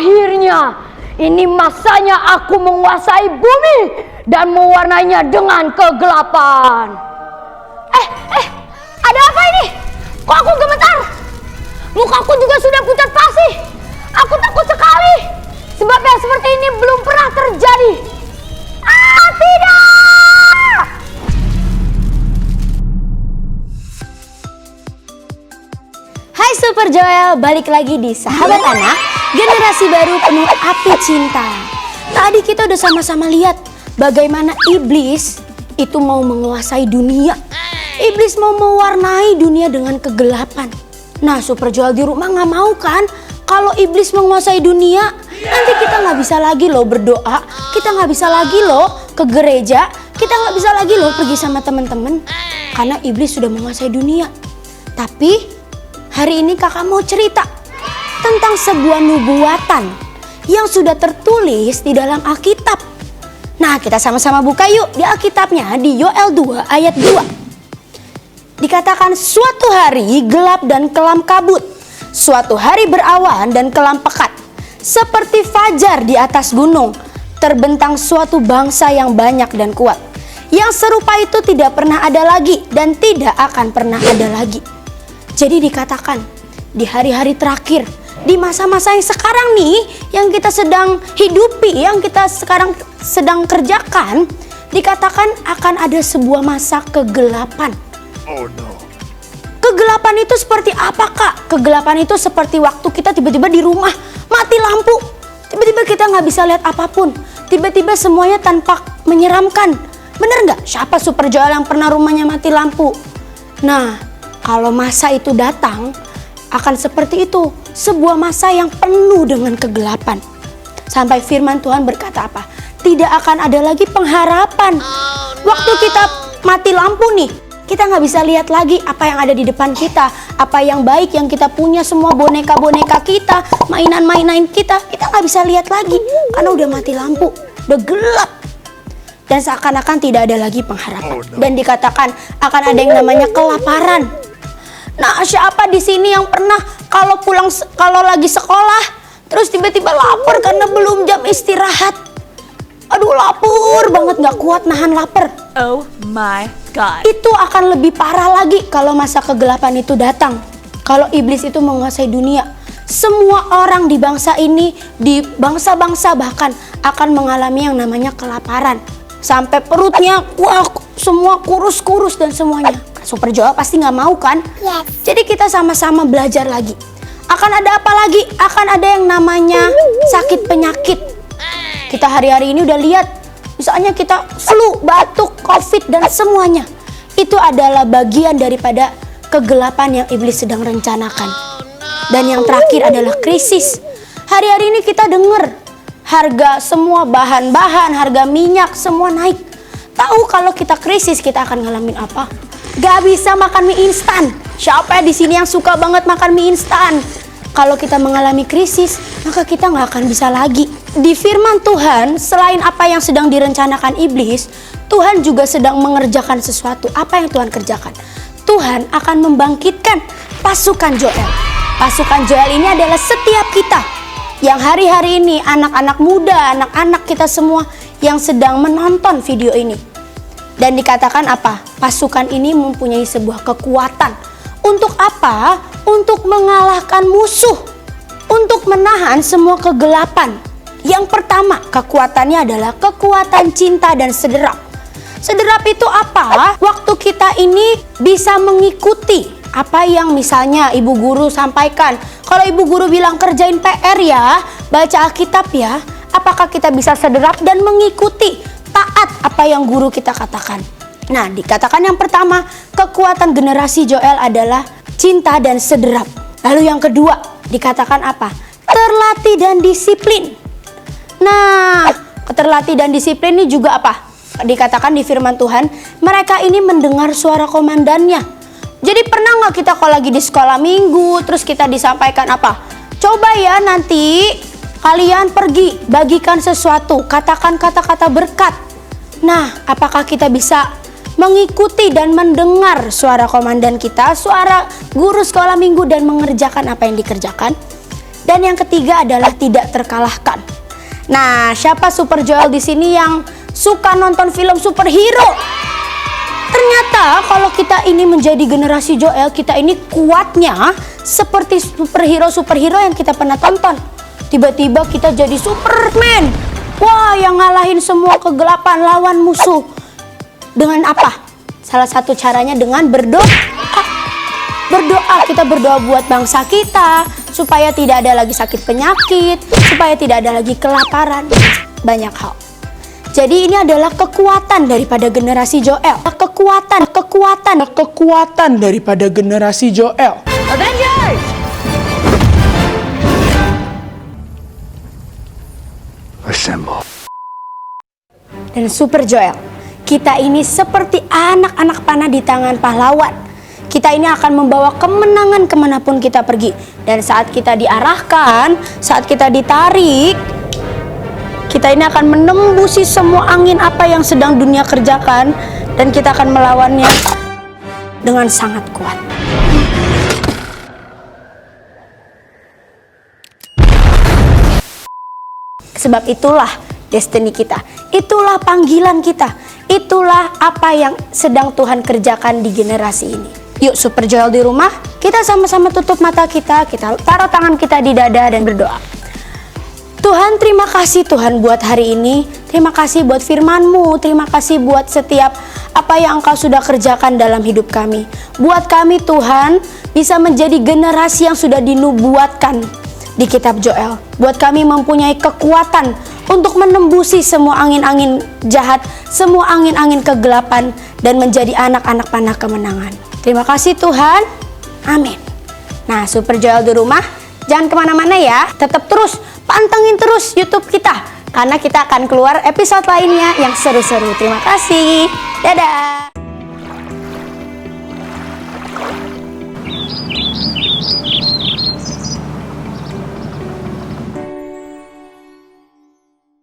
Akhirnya, ini masanya aku menguasai bumi dan mewarnainya dengan kegelapan. Ada apa ini? Kok aku gemetar? Mukaku juga sudah pucat pasi. Aku takut sekali. Sebab yang seperti ini belum pernah terjadi. Tidak! Hai Super Joel, balik lagi di Sahabat Anak, generasi baru penuh api cinta. Tadi kita udah sama-sama lihat bagaimana iblis itu mau menguasai dunia. Iblis mau mewarnai dunia dengan kegelapan. Nah, Super Joel di rumah nggak mau kan? Kalau iblis menguasai dunia, nanti kita nggak bisa lagi loh berdoa, kita nggak bisa lagi loh ke gereja, kita nggak bisa lagi loh pergi sama teman-teman, karena iblis sudah menguasai dunia. Tapi hari ini kakak mau cerita tentang sebuah nubuatan yang sudah tertulis di dalam Alkitab. Nah, kita sama-sama buka yuk di Alkitabnya di Yoel 2 ayat 2. Dikatakan suatu hari gelap dan kelam kabut, suatu hari berawan dan kelam pekat. Seperti fajar di atas gunung, terbentang suatu bangsa yang banyak dan kuat. Yang serupa itu tidak pernah ada lagi dan tidak akan pernah ada lagi. Jadi dikatakan di hari-hari terakhir, di masa-masa yang sekarang nih, yang kita sedang hidupi, yang kita sekarang sedang kerjakan, dikatakan akan ada sebuah masa kegelapan. Oh no. Kegelapan itu seperti apa, Kak? Kegelapan itu seperti waktu kita tiba-tiba di rumah mati lampu. Tiba-tiba kita nggak bisa lihat apapun. Tiba-tiba semuanya tanpa menyeramkan. Bener nggak? Siapa Super Joel yang pernah rumahnya mati lampu? Nah, kalau masa itu datang, akan seperti itu. Sebuah masa yang penuh dengan kegelapan. Sampai firman Tuhan berkata apa? Tidak akan ada lagi pengharapan. Waktu kita mati lampu nih, kita nggak bisa lihat lagi apa yang ada di depan kita, apa yang baik yang kita punya, semua boneka-boneka kita, mainan-mainan kita nggak bisa lihat lagi karena udah mati lampu, udah gelap, dan seakan-akan tidak ada lagi pengharapan. Dan dikatakan akan ada yang namanya kelaparan. Nah, siapa di sini yang pernah kalau lagi sekolah, terus tiba-tiba lapar karena belum jam istirahat? Aduh, lapar banget, nggak kuat nahan lapar. Oh my God. Itu akan lebih parah lagi kalau masa kegelapan itu datang. Kalau iblis itu menguasai dunia, semua orang di bangsa ini, di bangsa-bangsa bahkan akan mengalami yang namanya kelaparan. Sampai perutnya, wah, semua kurus-kurus dan semuanya. Super Joel pasti nggak mau kan? Yes. Jadi kita sama-sama belajar lagi. Akan ada apa lagi? Akan ada yang namanya sakit penyakit. Kita hari-hari ini udah lihat, misalnya kita flu, batuk, covid dan semuanya. Itu adalah bagian daripada kegelapan yang iblis sedang rencanakan. Dan yang terakhir adalah krisis. Hari-hari ini kita dengar harga semua bahan-bahan, harga minyak semua naik. Tahu kalau kita krisis kita akan ngalamin apa? Gak bisa makan mie instan. Siapa di sini yang suka banget makan mie instan? Kalau kita mengalami krisis, maka kita nggak akan bisa lagi. Di firman Tuhan, selain apa yang sedang direncanakan iblis, Tuhan juga sedang mengerjakan sesuatu. Apa yang Tuhan kerjakan? Tuhan akan membangkitkan pasukan Joel. Pasukan Joel ini adalah setiap kita yang hari-hari ini, anak-anak muda, anak-anak kita semua yang sedang menonton video ini. Dan dikatakan apa? Pasukan ini mempunyai sebuah kekuatan. Untuk apa? Untuk mengalahkan musuh. Untuk menahan semua kegelapan. Yang pertama, kekuatannya adalah kekuatan cinta dan sederap. Sederap itu apa? Waktu kita ini bisa mengikuti apa yang misalnya ibu guru sampaikan. Kalau ibu guru bilang kerjain PR ya, baca Alkitab ya, apakah kita bisa sederap dan mengikuti, taat apa yang guru kita katakan? Nah, dikatakan yang pertama, kekuatan generasi Joel adalah cinta dan sederap. Lalu yang kedua, dikatakan apa? Terlatih dan disiplin. Nah, terlatih dan disiplin ini juga apa? Dikatakan di firman Tuhan, mereka ini mendengar suara komandannya. Jadi pernah nggak kita kalau lagi di sekolah minggu, terus kita disampaikan apa? Coba ya nanti kalian pergi, bagikan sesuatu, katakan kata-kata berkat. Nah, apakah kita bisa mengikuti dan mendengar suara komandan kita, suara guru sekolah minggu dan mengerjakan apa yang dikerjakan? Dan yang ketiga adalah tidak terkalahkan. Nah, siapa Super Joel di sini yang suka nonton film superhero? Ternyata kalau kita ini menjadi generasi Joel, kita ini kuatnya seperti superhero yang kita pernah tonton. Tiba-tiba kita jadi Superman. Wah, yang ngalahin semua kegelapan lawan musuh. Dengan apa? Salah satu caranya dengan berdoa. Berdoa, kita berdoa buat bangsa kita supaya tidak ada lagi sakit penyakit, supaya tidak ada lagi kelaparan, banyak hal. Jadi ini adalah kekuatan daripada generasi Joel. Kekuatan daripada generasi Joel. Avengers! Assemble. Dan Super Joel, kita ini seperti anak-anak panah di tangan pahlawan. Kita ini akan membawa kemenangan kemanapun kita pergi. Dan saat kita diarahkan, saat kita ditarik, kita ini akan menembusi semua angin apa yang sedang dunia kerjakan. Dan kita akan melawannya dengan sangat kuat. Sebab itulah destiny kita, itulah panggilan kita, itulah apa yang sedang Tuhan kerjakan di generasi ini. Yuk Super Joel di rumah, kita sama-sama tutup mata kita taruh tangan kita di dada dan berdoa. Tuhan, terima kasih Tuhan buat hari ini, terima kasih buat firman-Mu, terima kasih buat setiap apa yang Engkau sudah kerjakan dalam hidup kami. Buat kami Tuhan, bisa menjadi generasi yang sudah dinubuatkan di kitab Joel. Buat kami mempunyai kekuatan untuk menembusi semua angin-angin jahat, semua angin-angin kegelapan, dan menjadi anak-anak panah kemenangan. Terima kasih Tuhan, amin. Nah Super Joel di rumah, jangan kemana-mana ya, tetap terus pantengin terus YouTube kita, karena kita akan keluar episode lainnya yang seru-seru. Terima kasih, dadah.